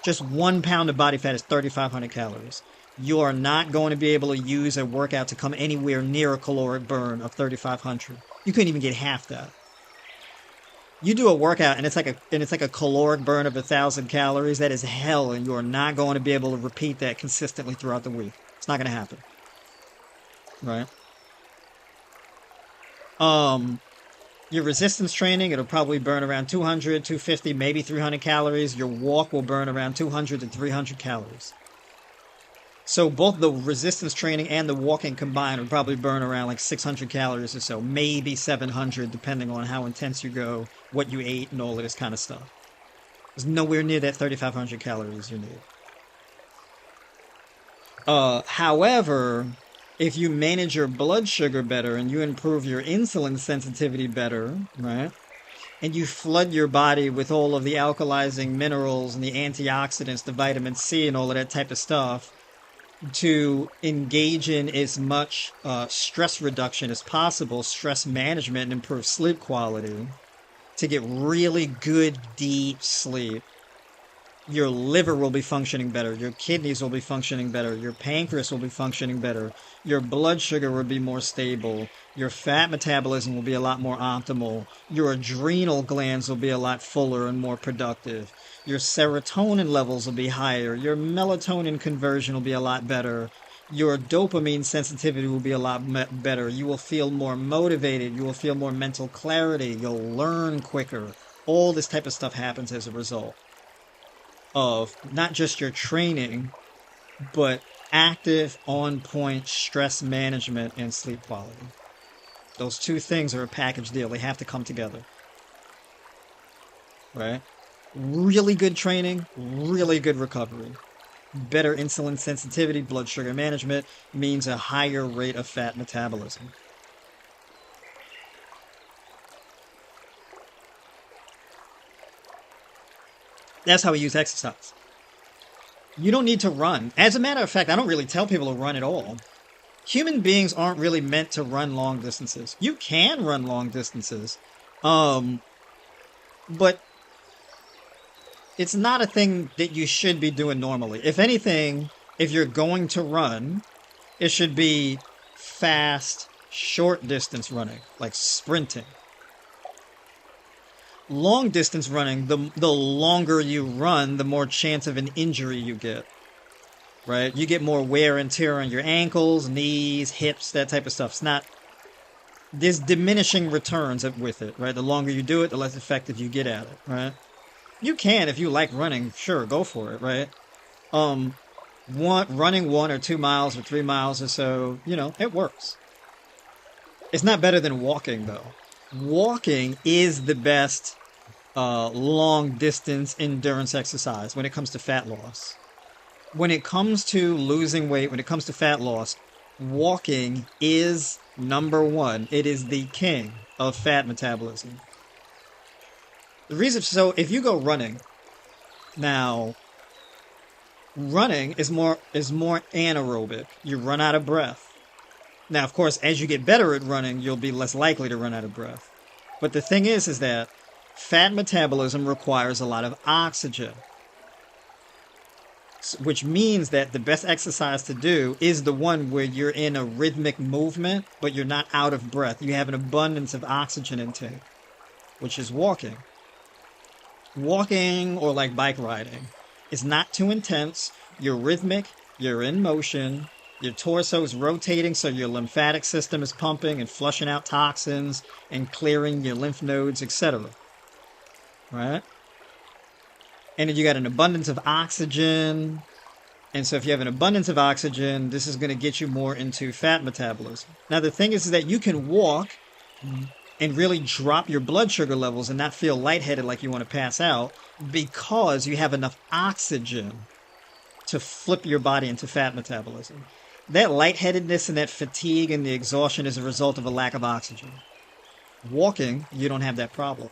Just 1 pound of body fat is 3,500 calories. You are not going to be able to use a workout to come anywhere near a caloric burn of 3,500. You couldn't even get half that. You do a workout and it's like a caloric burn of 1,000 calories. That is hell, and you are not going to be able to repeat that consistently throughout the week. It's not going to happen. Right? Your resistance training, it'll probably burn around 200, 250, maybe 300 calories. Your walk will burn around 200 to 300 calories. So both the resistance training and the walking combined would probably burn around like 600 calories or so, maybe 700, depending on how intense you go, what you ate, and all of this kind of stuff. There's nowhere near that 3,500 calories you need. However, if you manage your blood sugar better and you improve your insulin sensitivity better, right? And you flood your body with all of the alkalizing minerals and the antioxidants, the vitamin C and all of that type of stuff to engage in as much stress reduction as possible, stress management, and improve sleep quality to get really good, deep sleep. Your liver will be functioning better. Your kidneys will be functioning better. Your pancreas will be functioning better. Your blood sugar will be more stable. Your fat metabolism will be a lot more optimal. Your adrenal glands will be a lot fuller and more productive. Your serotonin levels will be higher. Your melatonin conversion will be a lot better. Your dopamine sensitivity will be a lot better. You will feel more motivated. You will feel more mental clarity. You'll learn quicker. All this type of stuff happens as a result of not just your training, but active, on-point stress management and sleep quality. Those two things are a package deal. They have to come together. Right? Really good training, really good recovery. Better insulin sensitivity, blood sugar management means a higher rate of fat metabolism. That's how we use exercise. You don't need to run. As a matter of fact, I don't really tell people to run at all. Human beings aren't really meant to run long distances. You can run long distances, but it's not a thing that you should be doing normally. If anything, if you're going to run, it should be fast, short distance running, like sprinting. Long distance running, the longer you run, the more chance of an injury you get. Right? You get more wear and tear on your ankles, knees, hips, that type of stuff. It's not... There's diminishing returns with it, right? The longer you do it, the less effective you get at it, right? You can, if you like running, sure, go for it, right? Running 1 or 2 miles or 3 miles or so, it works. It's not better than walking, though. Walking is the best long distance endurance exercise when it comes to fat loss. When it comes to losing weight, when it comes to fat loss, walking is number one. It is the king of fat metabolism. The reason, so if you go running, now running is more anaerobic. You run out of breath. Now, of course, as you get better at running, you'll be less likely to run out of breath. But the thing is that fat metabolism requires a lot of oxygen, which means that the best exercise to do is the one where you're in a rhythmic movement, but you're not out of breath. You have an abundance of oxygen intake, which is walking. Walking, or like bike riding, is not too intense. You're rhythmic, you're in motion, your torso is rotating, so your lymphatic system is pumping and flushing out toxins and clearing your lymph nodes, etc. Right? And then you got an abundance of oxygen. And so if you have an abundance of oxygen, this is going to get you more into fat metabolism. Now, the thing is that you can walk and really drop your blood sugar levels and not feel lightheaded like you want to pass out because you have enough oxygen to flip your body into fat metabolism. That lightheadedness and that fatigue and the exhaustion is a result of a lack of oxygen. Walking, you don't have that problem.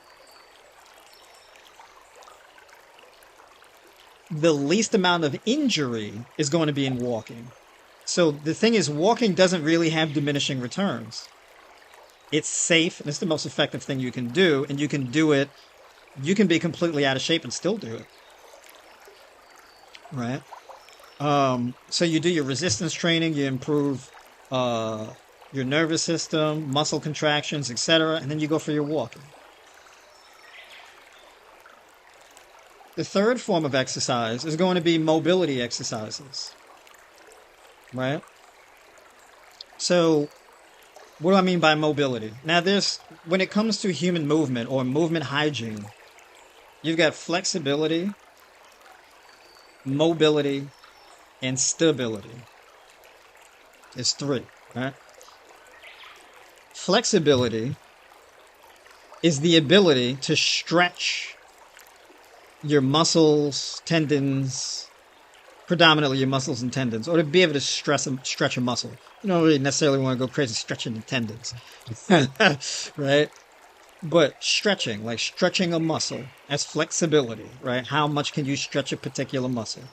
The least amount of injury is going to be in walking. So the thing is, walking doesn't really have diminishing returns. It's safe, and it's the most effective thing you can do, and you can do it, you can be completely out of shape and still do it. Right? So you do your resistance training, you improve your nervous system, muscle contractions, etc., and then you go for your walking. The third form of exercise is going to be mobility exercises. Right? So, what do I mean by mobility? Now, when it comes to human movement or movement hygiene, you've got flexibility, mobility, and stability. It's three, right? Flexibility is the ability to stretch your muscles, tendons, predominantly your muscles and tendons, or to be able to stretch a muscle. You don't really necessarily want to go crazy stretching the tendons, right? But stretching, like stretching a muscle, that's flexibility, right? How much can you stretch a particular muscle?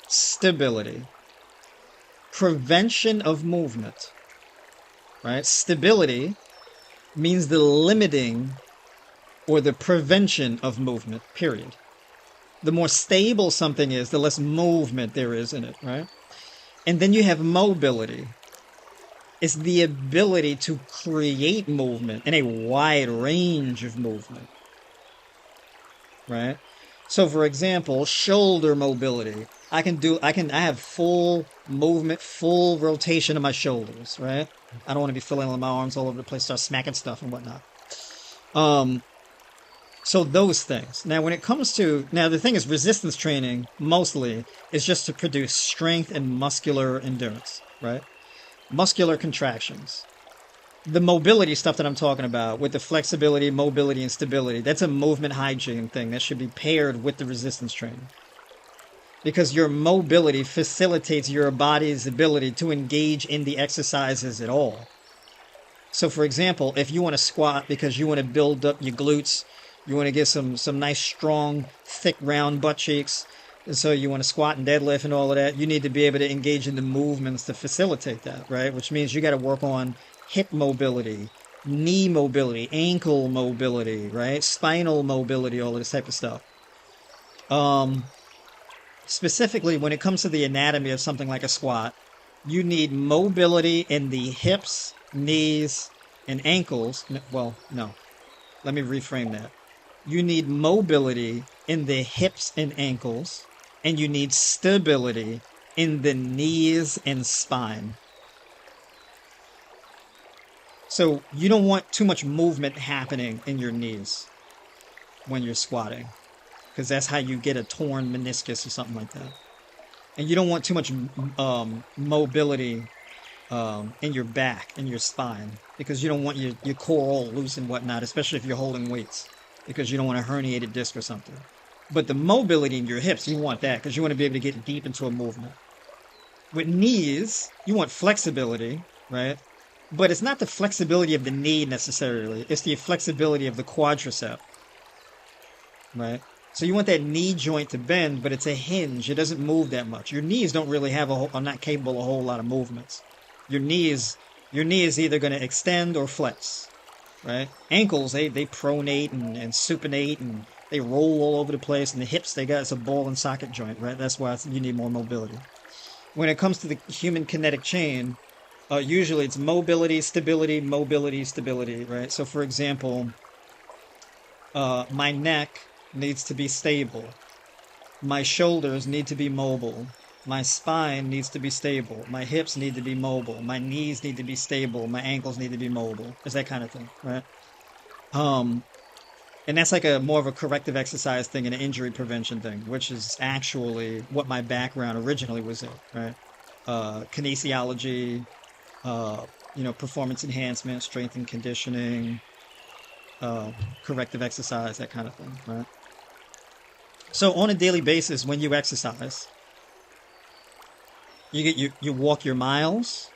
Stability. Prevention of movement, right? Stability means the limiting or the prevention of movement, period. The more stable something is, the less movement there is in it, right? And then you have mobility. It's the ability to create movement in a wide range of movement, right? So, for example, shoulder mobility. I have full movement, full rotation of my shoulders, right? I don't want to be filling my arms all over the place, start smacking stuff and whatnot. So those things. Now, the thing is, resistance training mostly is just to produce strength and muscular endurance, right? Muscular contractions. The mobility stuff that I'm talking about with the flexibility, mobility, and stability, that's a movement hygiene thing that should be paired with the resistance training. Because your mobility facilitates your body's ability to engage in the exercises at all. So, for example, if you want to squat because you want to build up your glutes, you want to get some nice, strong, thick, round butt cheeks, and so you want to squat and deadlift and all of that, you need to be able to engage in the movements to facilitate that, right? Which means you got to work on hip mobility, knee mobility, ankle mobility, right? Spinal mobility, all of this type of stuff. Specifically, when it comes to the anatomy of something like a squat, you need mobility in the hips, knees, and ankles. Well, no. Let me reframe that. You need mobility in the hips and ankles, and you need stability in the knees and spine. So you don't want too much movement happening in your knees when you're squatting, because that's how you get a torn meniscus or something like that. And you don't want too much mobility in your back and your spine, because you don't want your core all loose and whatnot, especially if you're holding weights, because you don't want a herniated disc or something. But the mobility in your hips, you want that because you want to be able to get deep into a movement. With knees, you want flexibility, right? But it's not the flexibility of the knee necessarily. It's the flexibility of the quadricep. right? So you want that knee joint to bend, but it's a hinge. It doesn't move that much. Your knees don't really have are not capable of a whole lot of movements. Your knee is either going to extend or flex, right? Ankles, they pronate and supinate and they roll all over the place. And the hips, it's a ball and socket joint, right? That's why you need more mobility. When it comes to the human kinetic chain, usually it's mobility, stability, right? So for example, my neck needs to be stable. My shoulders need to be mobile. My spine needs to be stable. My hips need to be mobile. My knees need to be stable. My ankles need to be mobile. It's that kind of thing, right? And that's like more of a corrective exercise thing and an injury prevention thing, which is actually what my background originally was in, right? Kinesiology, performance enhancement, strength and conditioning, corrective exercise, that kind of thing, right? So on a daily basis, when you exercise, you walk your miles,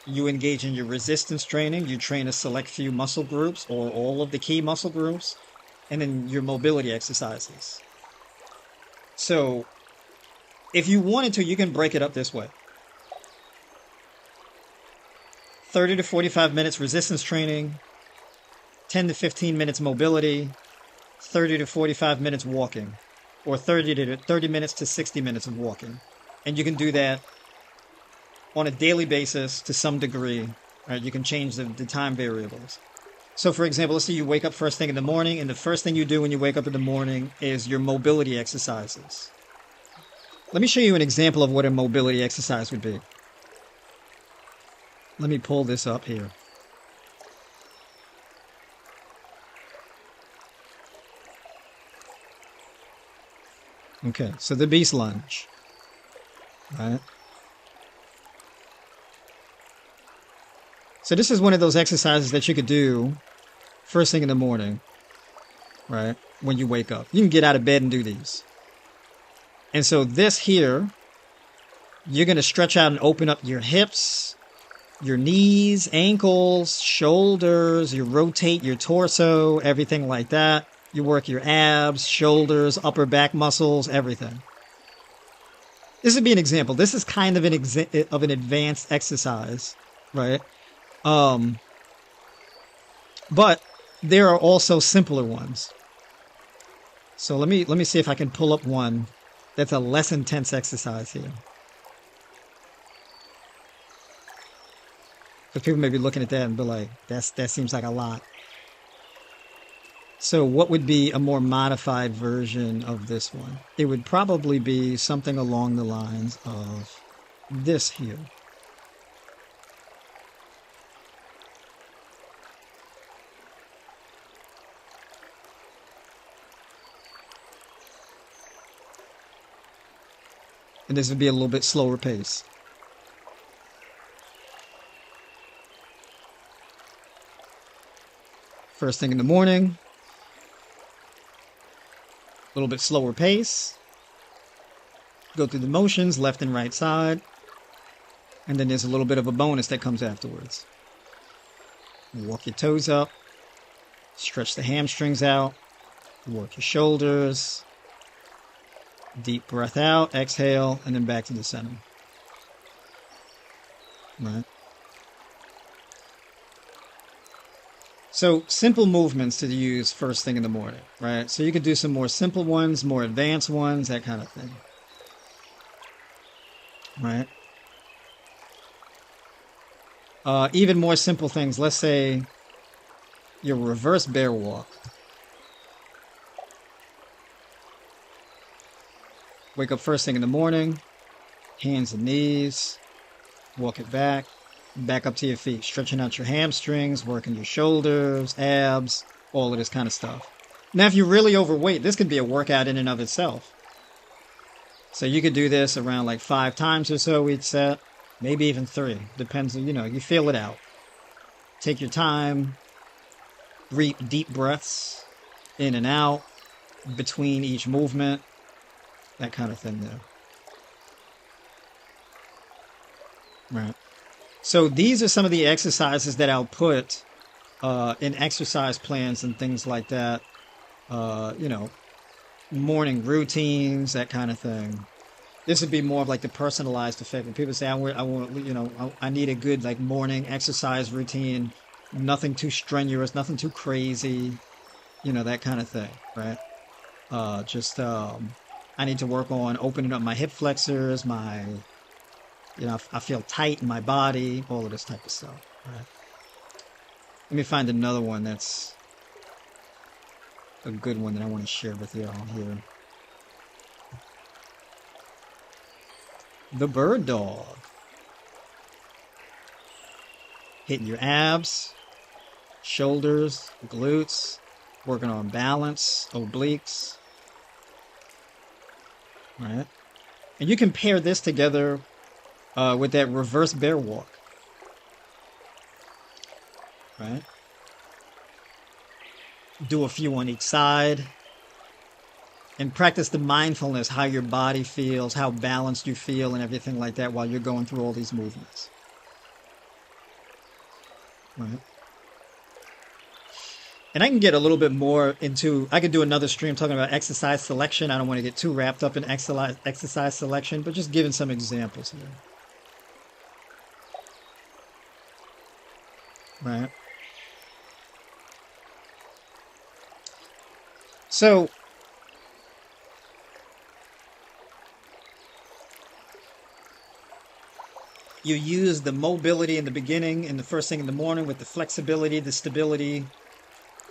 you engage in your resistance training, you train a select few muscle groups or all of the key muscle groups, and then your mobility exercises. So if you wanted to, you can break it up this way. 30 to 45 minutes resistance training, 10 to 15 minutes mobility, 30 to 45 minutes walking, or 30 minutes to 60 minutes of walking. And you can do that on a daily basis to some degree, right? You can change the time variables. So for example, let's say you wake up first thing in the morning, and the first thing you do when you wake up in the morning is your mobility exercises. Let me show you an example of what a mobility exercise would be. Let me pull this up here. Okay, so the beast lunge, right? So this is one of those exercises that you could do first thing in the morning, right? When you wake up. You can get out of bed and do these. And so this here, you're going to stretch out and open up your hips, your knees, ankles, shoulders, you rotate your torso, everything like that. You work your abs, shoulders, upper back muscles, everything. This would be an example. This is kind of an advanced exercise, right? But there are also simpler ones. So let me see if I can pull up one that's a less intense exercise here. Because people may be looking at that and be like, that seems like a lot. So what would be a more modified version of this one? It would probably be something along the lines of this here. And this would be a little bit slower pace. First thing in the morning. A little bit slower pace. Go through the motions, left and right side. And then there's a little bit of a bonus that comes afterwards. Walk your toes up. Stretch the hamstrings out. Work your shoulders. Deep breath out, exhale, and then back to the center. Right. So simple movements to use first thing in the morning, right? So you could do some more simple ones, more advanced ones, that kind of thing. Right? Even more simple things. Let's say your reverse bear walk. Wake up first thing in the morning, hands and knees, walk it back up to your feet, stretching out your hamstrings, working your shoulders, abs, all of this kind of stuff. Now, if you're really overweight, this could be a workout in and of itself. So you could do this around like 5 times or so each set, maybe even 3. Depends, you feel it out. Take your time, deep breaths in and out between each movement, that kind of thing there. Right. So these are some of the exercises that I'll put in exercise plans and things like that, morning routines, that kind of thing. This would be more of like the personalized effect. When people say, I want, I need a good like morning exercise routine, nothing too strenuous, nothing too crazy, that kind of thing, right? Just I need to work on opening up my hip flexors, I feel tight in my body, all of this type of stuff, right? Let me find another one that's a good one that I want to share with y'all here. The bird dog. Hitting your abs, shoulders, glutes, working on balance, obliques, right? And you can pair this together with that reverse bear walk, right? Do a few on each side and practice the mindfulness, how your body feels, how balanced you feel, and everything like that while you're going through all these movements, right? And I can get a little bit more into, I could do another stream talking about exercise selection. I don't want to get too wrapped up in exercise selection, but just giving some examples here. Right? So, you use the mobility in the beginning and the first thing in the morning with the flexibility, the stability.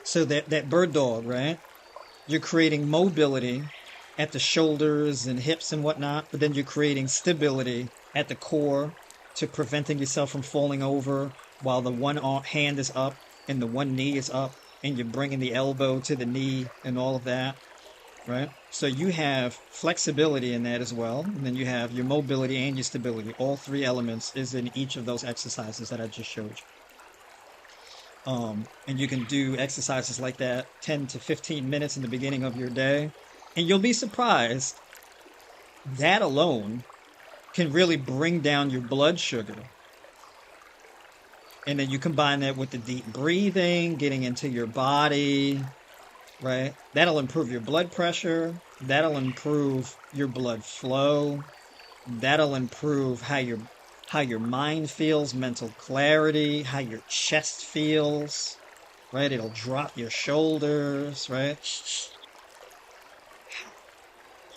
So that bird dog, right? You're creating mobility at the shoulders and hips and whatnot, but then you're creating stability at the core to preventing yourself from falling over while the one hand is up and the one knee is up, and you're bringing the elbow to the knee and all of that, right? So you have flexibility in that as well, and then you have your mobility and your stability. All three elements is in each of those exercises that I just showed you. And you can do exercises like that 10 to 15 minutes in the beginning of your day, and you'll be surprised that alone can really bring down your blood sugar. And then you combine that with the deep breathing, getting into your body, right? That'll improve your blood pressure. That'll improve your blood flow. That'll improve how your mind feels, mental clarity, how your chest feels, right? It'll drop your shoulders, right?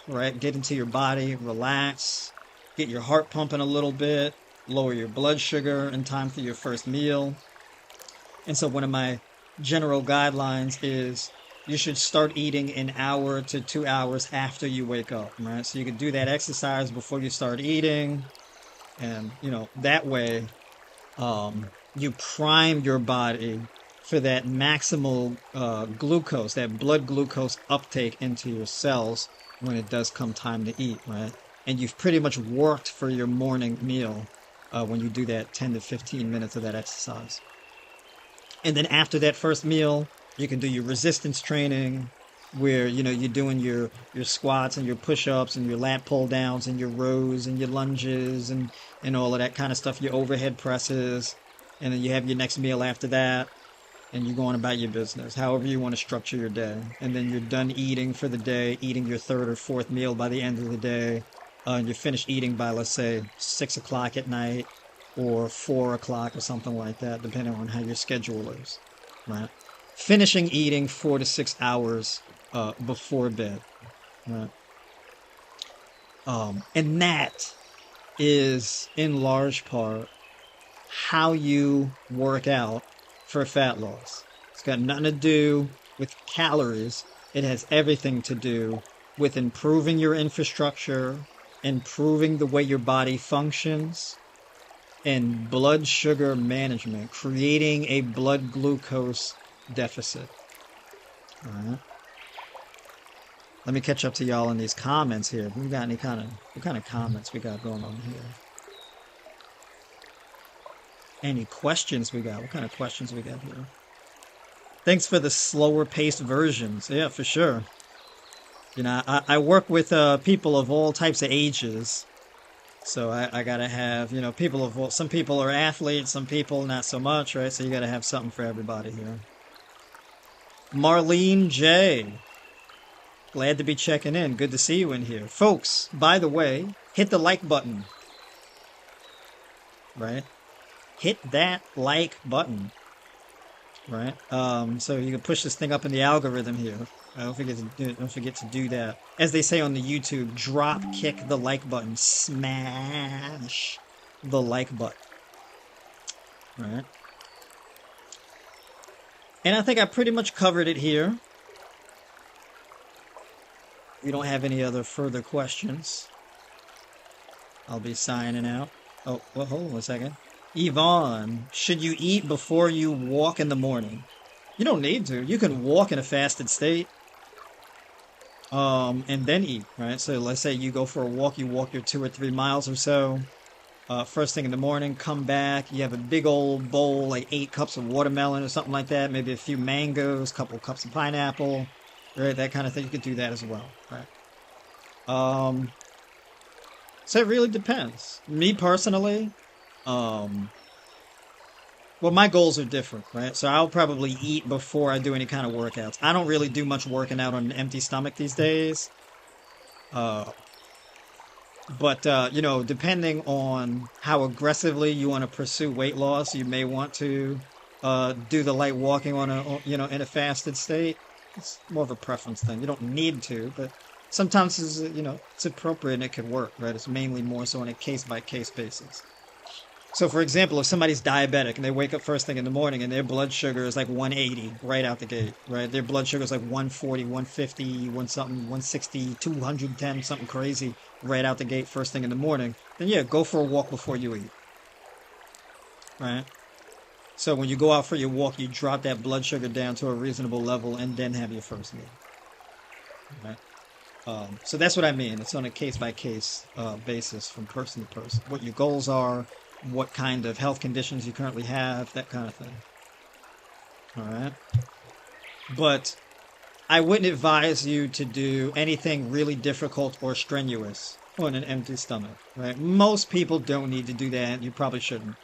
Right? Get into your body, relax, get your heart pumping a little bit, lower your blood sugar in time for your first meal. And so one of my general guidelines is you should start eating an hour to 2 hours after you wake up, right? So you can do that exercise before you start eating. And, that way you prime your body for that maximal glucose, that blood glucose uptake into your cells when it does come time to eat, right? And you've pretty much worked for your morning meal when you do that 10 to 15 minutes of that exercise. And then after that first meal, you can do your resistance training, where you're doing your squats and your push-ups and your lat pull downs and your rows and your lunges and all of that kind of stuff, your overhead presses, and then you have your next meal after that, and you're going about your business however you want to structure your day. And then you're done eating for the day, eating your third or fourth meal by the end of the day, and you're finished eating by, let's say, 6 o'clock at night or 4 o'clock or something like that, depending on how your schedule is, right? Finishing eating 4 to 6 hours before bed, right? And that is in large part how you work out for fat loss. It's got nothing to do with calories. It has everything to do with improving your infrastructure, improving the way your body functions, and blood sugar management, creating a blood glucose deficit. All right. Let me catch up to y'all in these comments here. We got what kind of comments we got going on here? Any questions we got? What kind of questions we got here? Thanks for the slower paced versions. Yeah, for sure. I work with people of all types of ages. So I gotta have, people of all, some people are athletes, some people not so much, right? So you gotta have something for everybody here. Marlene J. Glad to be checking in. Good to see you in here. Folks, by the way, hit the like button. Right? Hit that like button. Right? So you can push this thing up in the algorithm here. Don't forget to do that. As they say on the YouTube, drop kick the like button. Smash the like button. Right? And I think I pretty much covered it here. We don't have any other further questions. I'll be signing out. Oh, well, hold on a second. Yvonne, should you eat before you walk in the morning? You don't need to. You can walk in a fasted state, and then eat, right? So let's say you go for a walk, you walk your 2 or 3 miles or so. First thing in the morning, come back. You have a big old bowl, like 8 cups of watermelon or something like that. Maybe a few mangoes, a couple cups of pineapple, right? That kind of thing. You could do that as well, right? So it really depends. Me personally, well, my goals are different, right? So I'll probably eat before I do any kind of workouts. I don't really do much working out on an empty stomach these days. But depending on how aggressively you want to pursue weight loss, you may want to do the light walking in a fasted state. It's more of a preference thing. You don't need to, but sometimes it's appropriate and it could work, right? It's mainly more so on a case-by-case basis. So, for example, if somebody's diabetic and they wake up first thing in the morning and their blood sugar is like 180 right out the gate, right? Their blood sugar is like 140, 150, 160, 210, something crazy right out the gate first thing in the morning, then yeah, go for a walk before you eat, right? So when you go out for your walk, you drop that blood sugar down to a reasonable level and then have your first meal, right? So that's what I mean. It's on a case-by-case basis from person to person. What your goals are, what kind of health conditions you currently have, that kind of thing. All right? But I wouldn't advise you to do anything really difficult or strenuous on an empty stomach, right? Most people don't need to do that. You probably shouldn't.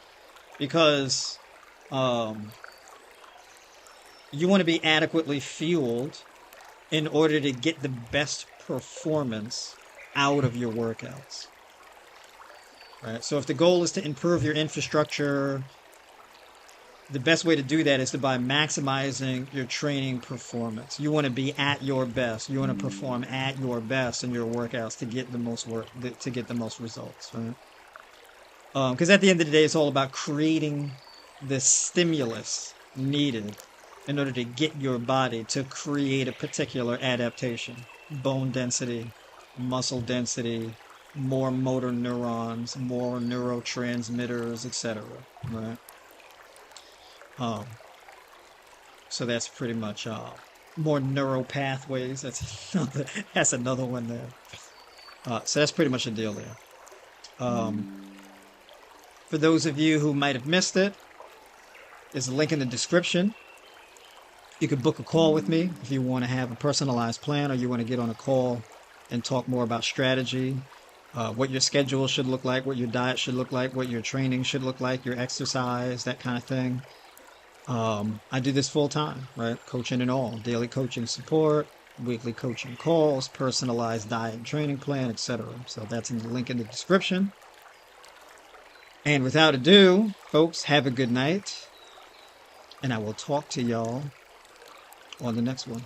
Because you want to be adequately fueled in order to get the best performance out of your workouts. Right? So if the goal is to improve your infrastructure, the best way to do that is by maximizing your training performance. You want to be at your best. You want to perform at your best in your workouts to get the most results, right? Because at the end of the day, it's all about creating the stimulus needed in order to get your body to create a particular adaptation. Bone density, muscle density, more motor neurons, more neurotransmitters, etc. Right? So that's pretty much more neural pathways. That's another one there. So that's pretty much the deal there. For those of you who might have missed it, there's a link in the description. You could book a call with me if you want to have a personalized plan or you want to get on a call and talk more about strategy, what your schedule should look like, what your diet should look like, what your training should look like, your exercise, that kind of thing. I do this full time, right? Coaching and all. Daily coaching support, weekly coaching calls, personalized diet and training plan, etc. So that's in the link in the description. And without ado, folks, have a good night. And I will talk to y'all on the next one.